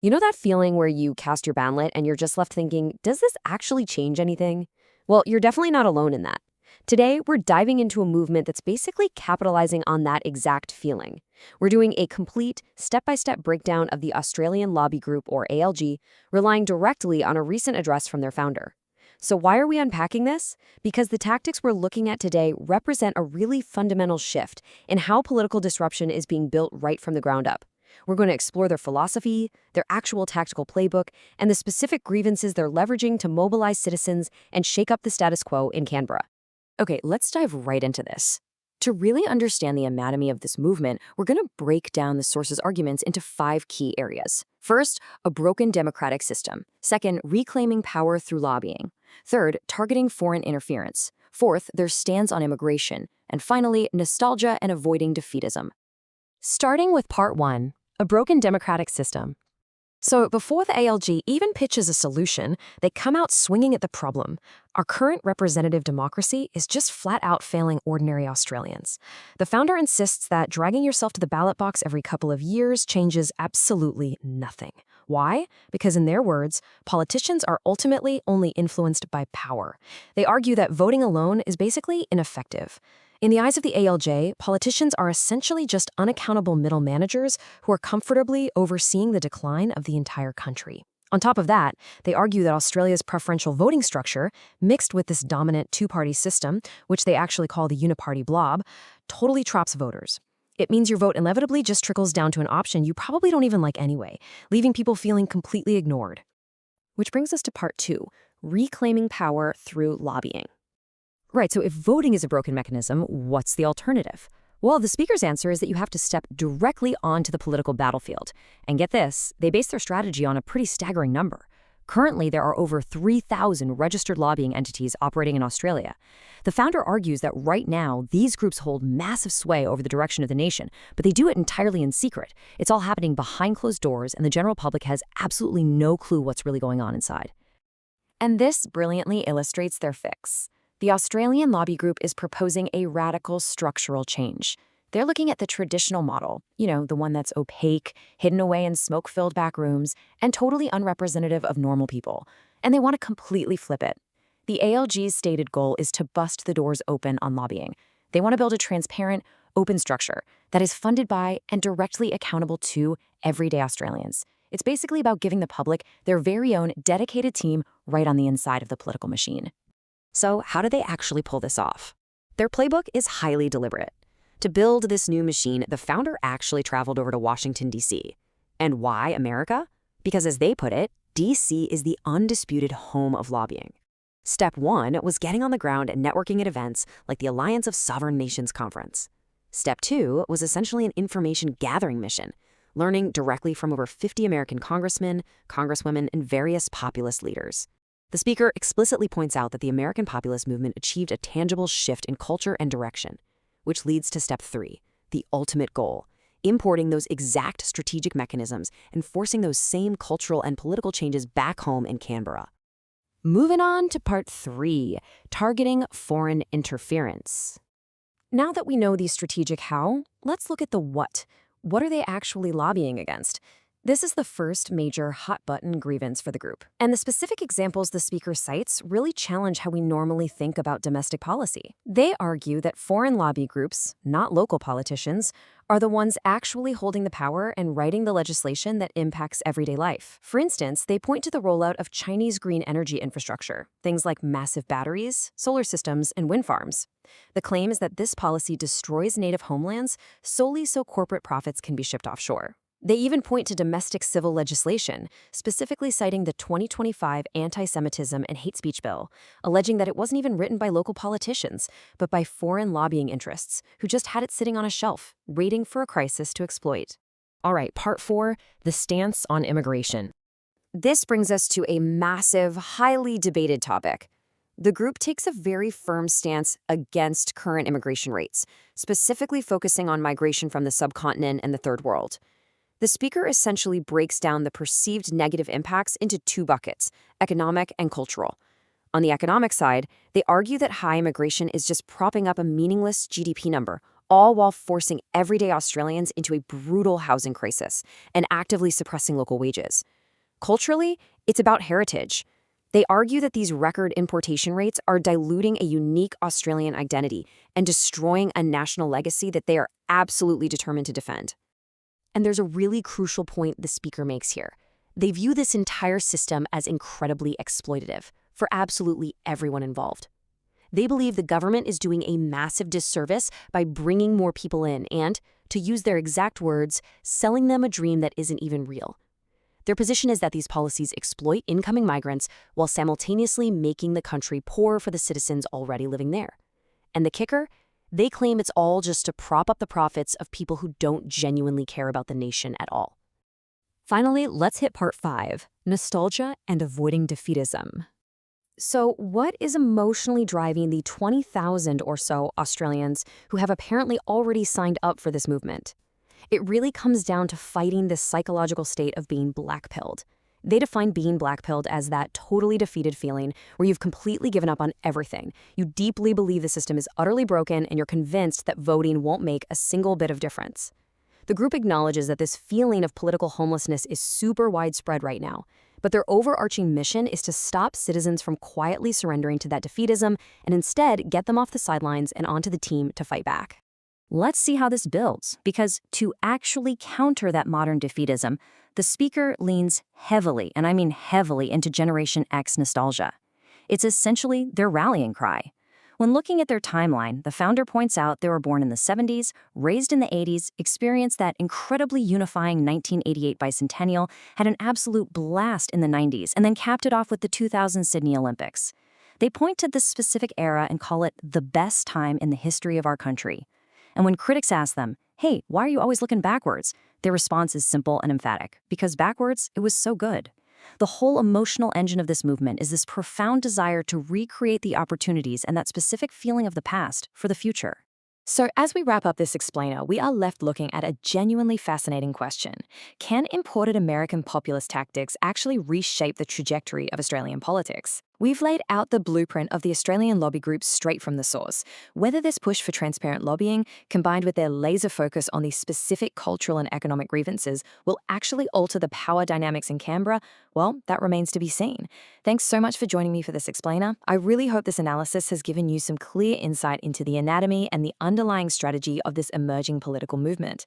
You know that feeling where you cast your ballot and you're just left thinking, does this actually change anything? Well, you're definitely not alone in that. Today, we're diving into a movement that's basically capitalizing on that exact feeling. We're doing a complete, step-by-step breakdown of the Australian Lobby Group, or ALG, relying directly on a recent address from their founder. So why are we unpacking this? Because the tactics we're looking at today represent a really fundamental shift in how political disruption is being built right from the ground up. We're going to explore their philosophy, their actual tactical playbook, and the specific grievances they're leveraging to mobilize citizens and shake up the status quo in Canberra. Okay, let's dive right into this. To really understand the anatomy of this movement, we're going to break down the source's arguments into 5 key areas. First, a broken democratic system. Second, reclaiming power through lobbying. Third, targeting foreign interference. Fourth, their stance on immigration. And finally, nostalgia and avoiding defeatism. Starting with part 1, a broken democratic system. So before the ALG even pitches a solution, they come out swinging at the problem. Our current representative democracy is just flat out failing ordinary Australians. The founder insists that dragging yourself to the ballot box every couple of years changes absolutely nothing. Why? Because in their words, politicians are ultimately only influenced by power. They argue that voting alone is basically ineffective. In the eyes of the ALJ, politicians are essentially just unaccountable middle managers who are comfortably overseeing the decline of the entire country. On top of that, they argue that Australia's preferential voting structure, mixed with this dominant two-party system, which they actually call the Uni-Party Blob, totally traps voters. It means your vote inevitably just trickles down to an option you probably don't even like anyway, leaving people feeling completely ignored. Which brings us to part 2, reclaiming power through lobbying. Right, so if voting is a broken mechanism, what's the alternative? Well, the speaker's answer is that you have to step directly onto the political battlefield. And get this, they base their strategy on a pretty staggering number. Currently, there are over 3,000 registered lobbying entities operating in Australia. The founder argues that right now, these groups hold massive sway over the direction of the nation, but they do it entirely in secret. It's all happening behind closed doors, and the general public has absolutely no clue what's really going on inside. And this brilliantly illustrates their fix. The Australian lobby group is proposing a radical structural change. They're looking at the traditional model, the one that's opaque, hidden away in smoke-filled back rooms, and totally unrepresentative of normal people. And they want to completely flip it. The ALG's stated goal is to bust the doors open on lobbying. They want to build a transparent, open structure that is funded by and directly accountable to everyday Australians. It's basically about giving the public their very own dedicated team right on the inside of the political machine. So how do they actually pull this off? Their playbook is highly deliberate. To build this new machine, the founder actually traveled over to Washington, D.C. And why America? Because as they put it, D.C. is the undisputed home of lobbying. Step 1 was getting on the ground and networking at events like the Alliance of Sovereign Nations Conference. Step 2 was essentially an information gathering mission, learning directly from over 50 American congressmen, congresswomen, and various populist leaders. The speaker explicitly points out that the American populist movement achieved a tangible shift in culture and direction, which leads to step 3, the ultimate goal, importing those exact strategic mechanisms and forcing those same cultural and political changes back home in Canberra. Moving on to part 3, targeting foreign interference. Now that we know the strategic how, let's look at the what. What are they actually lobbying against? This is the first major hot-button grievance for the group. And the specific examples the speaker cites really challenge how we normally think about domestic policy. They argue that foreign lobby groups, not local politicians, are the ones actually holding the power and writing the legislation that impacts everyday life. For instance, they point to the rollout of Chinese green energy infrastructure, things like massive batteries, solar systems, and wind farms. The claim is that this policy destroys native homelands solely so corporate profits can be shipped offshore. They even point to domestic civil legislation, specifically citing the 2025 Anti-Semitism and Hate Speech Bill, alleging that it wasn't even written by local politicians, but by foreign lobbying interests who just had it sitting on a shelf, waiting for a crisis to exploit. All right, part 4, the stance on immigration. This brings us to a massive, highly debated topic. The group takes a very firm stance against current immigration rates, specifically focusing on migration from the subcontinent and the third world. The speaker essentially breaks down the perceived negative impacts into 2 buckets, economic and cultural. On the economic side, they argue that high immigration is just propping up a meaningless GDP number, all while forcing everyday Australians into a brutal housing crisis and actively suppressing local wages. Culturally, it's about heritage. They argue that these record importation rates are diluting a unique Australian identity and destroying a national legacy that they are absolutely determined to defend. And there's a really crucial point the speaker makes here. They view this entire system as incredibly exploitative for absolutely everyone involved. They believe the government is doing a massive disservice by bringing more people in and, to use their exact words, selling them a dream that isn't even real. Their position is that these policies exploit incoming migrants while simultaneously making the country poorer for the citizens already living there. And the kicker? They claim it's all just to prop up the profits of people who don't genuinely care about the nation at all. Finally, let's hit part 5, nostalgia and avoiding defeatism. So what is emotionally driving the 20,000 or so Australians who have apparently already signed up for this movement? It really comes down to fighting this psychological state of being blackpilled. They define being blackpilled as that totally defeated feeling where you've completely given up on everything. You deeply believe the system is utterly broken and you're convinced that voting won't make a single bit of difference. The group acknowledges that this feeling of political homelessness is super widespread right now, but their overarching mission is to stop citizens from quietly surrendering to that defeatism and instead get them off the sidelines and onto the team to fight back. Let's see how this builds, because to actually counter that modern defeatism, the speaker leans heavily, and I mean heavily, into Generation X nostalgia. It's essentially their rallying cry. When looking at their timeline, the founder points out they were born in the 70s, raised in the 80s, experienced that incredibly unifying 1988 bicentennial, had an absolute blast in the 90s, and then capped it off with the 2000 Sydney Olympics. They point to this specific era and call it the best time in the history of our country. And when critics ask them, hey, why are you always looking backwards? Their response is simple and emphatic, because backwards, it was so good. The whole emotional engine of this movement is this profound desire to recreate the opportunities and that specific feeling of the past for the future. So as we wrap up this explainer, we are left looking at a genuinely fascinating question. Can imported American populist tactics actually reshape the trajectory of Australian politics? We've laid out the blueprint of the Australian lobby groups straight from the source. Whether this push for transparent lobbying, combined with their laser focus on these specific cultural and economic grievances, will actually alter the power dynamics in Canberra, well, that remains to be seen. Thanks so much for joining me for this explainer. I really hope this analysis has given you some clear insight into the anatomy and the underlying strategy of this emerging political movement.